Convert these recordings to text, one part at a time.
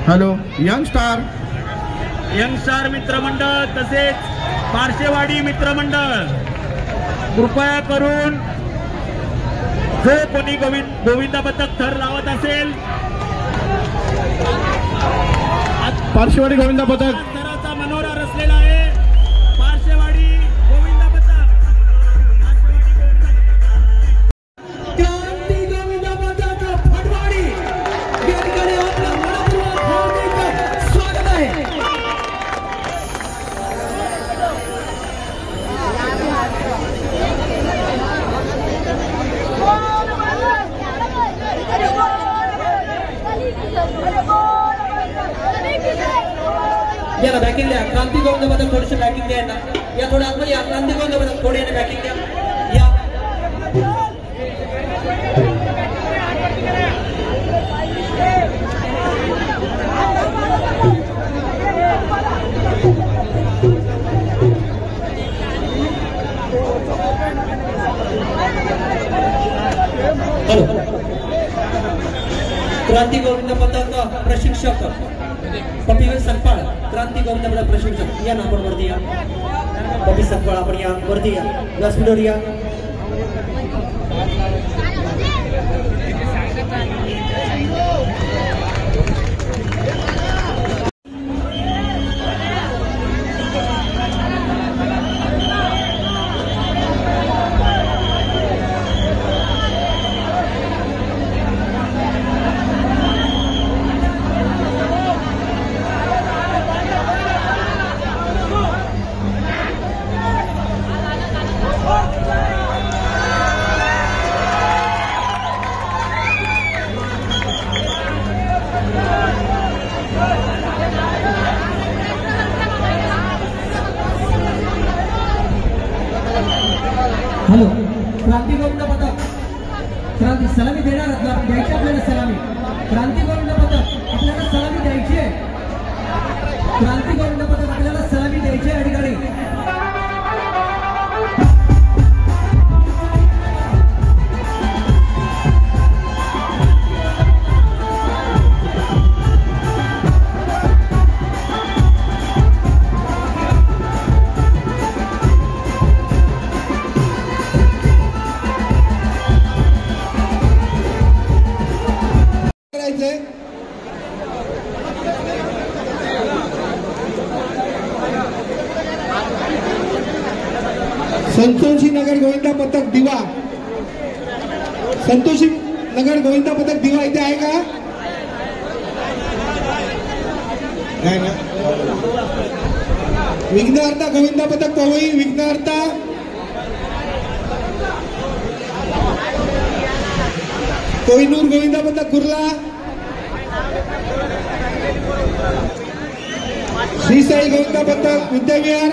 Hello young star मित्रमंडळ तसेच पारशेवाडी मित्रमंडळ कृपया करून जो कोणी गोविंदा पथक थर लावत असेल पारशेवाडी गोविंदा पथक थराचा मनोरा रचलेला आहे. पारशेवाडी गोविंदा पथक क्रांती गोविंदा पथक फटवाडी या ठिकाणी आपलं मनपूर्वक हार्दिक स्वागत आहे. याला बॅकिंग द्या. क्रांती गोविंदा पथक थोडीशी बॅकिंग द्या. या थोडं आतमध्ये या. क्रांती गोविंदा पथक थोडी याने बॅकिंग द्या. या क्रांती गोविंद पथक प्रशिक्षक पपीवेल सकपाळ. क्रांती गोविंद पथक प्रशिक्षक या ना आपण वरती या. पपी सकपाळ आपण या वरती या. व्यासपीठावर या. हॅलो क्रांती गोविंद पथक क्रांती सलामी देणार द्यायची आपल्याला सलामी. क्रांती गोविंद पथक आपल्याला सलामी द्यायची आहे. क्रांती गोविंद पथक आपल्याला सलामी द्यायची आहे. या ठिकाणी संतोषी नगर गोविंदा पथक दिवा. संतोषी नगर गोविंदा पथक दिवा इथे आहे का? नाही ना. विघ्नहर्ता गोविंदा पथक पवई. विघ्नहर्ता कोहिनूर गोविंदा पथक कुर्ला. श्री साई गोविंदा पथक विद्याविहार.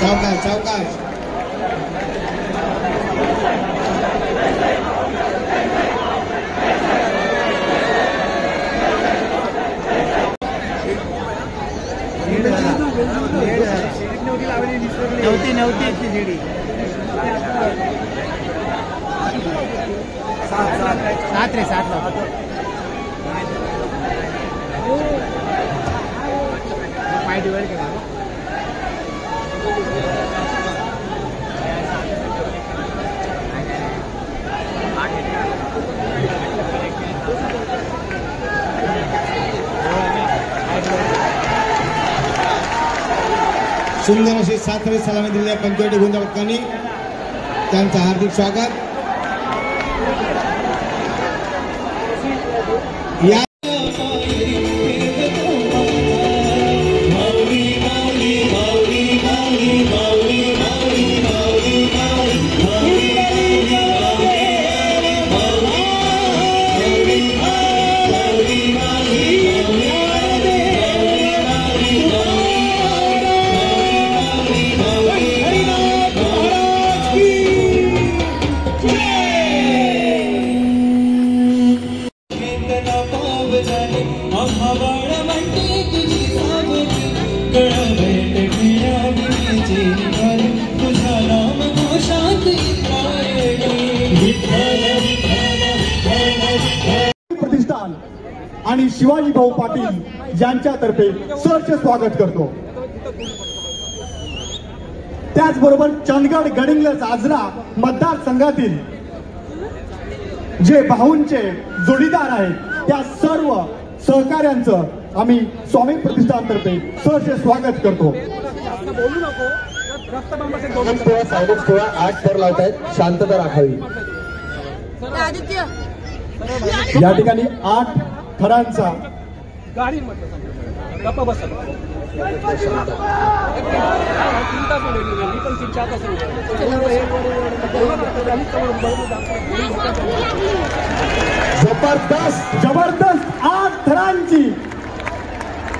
सावकाश सावकाश. नव्हती शिडी 7 रे 7 पाय डिवाइड केला. सुंदर अशी 7 रे सलामी दिलेल्या पंचवटी गोविंदा पथकांनी त्यांचं हार्दिक स्वागत. या तुझा नाम घोषात इंद्रायणी विठ्ठल आणि शिवाजी भाऊ पाटील यांच्यातर्फे सहर्ष स्वागत करतो. त्याचबरोबर चंदगड गडिंग्लज आजरा मतदारसंघातील जे भाऊंचे जोडीदार आहेत त्या सर्व सहकाऱ्यांचं आम्ही स्वामी प्रतिष्ठानतर्फे सहर्ष स्वागत करतो. सायलेन्स थोडा 8 थर लावतायत, शांतता राखावी. या ठिकाणी 8 थरांचा जबरदस्त 8 थरांची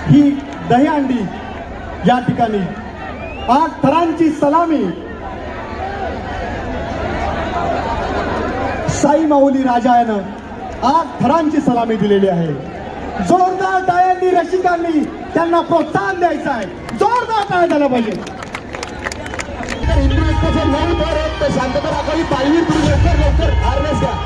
ही दहीहंडी या ठिकाणी 8 थरांची सलामी साई माऊली राजा यानं 8 थरांची सलामी दिलेली आहे. जोरदार टाळ्यांनी रसिकांनी त्यांना प्रोत्साहन द्यायचं आहे. जोरदार टाळ्या झाल्या पाहिजे. हिंदू एकताचे 9 थर आहेत, तर शांतता राखावी. पायवी तुम्ही लवकर हार्नेस घ्या.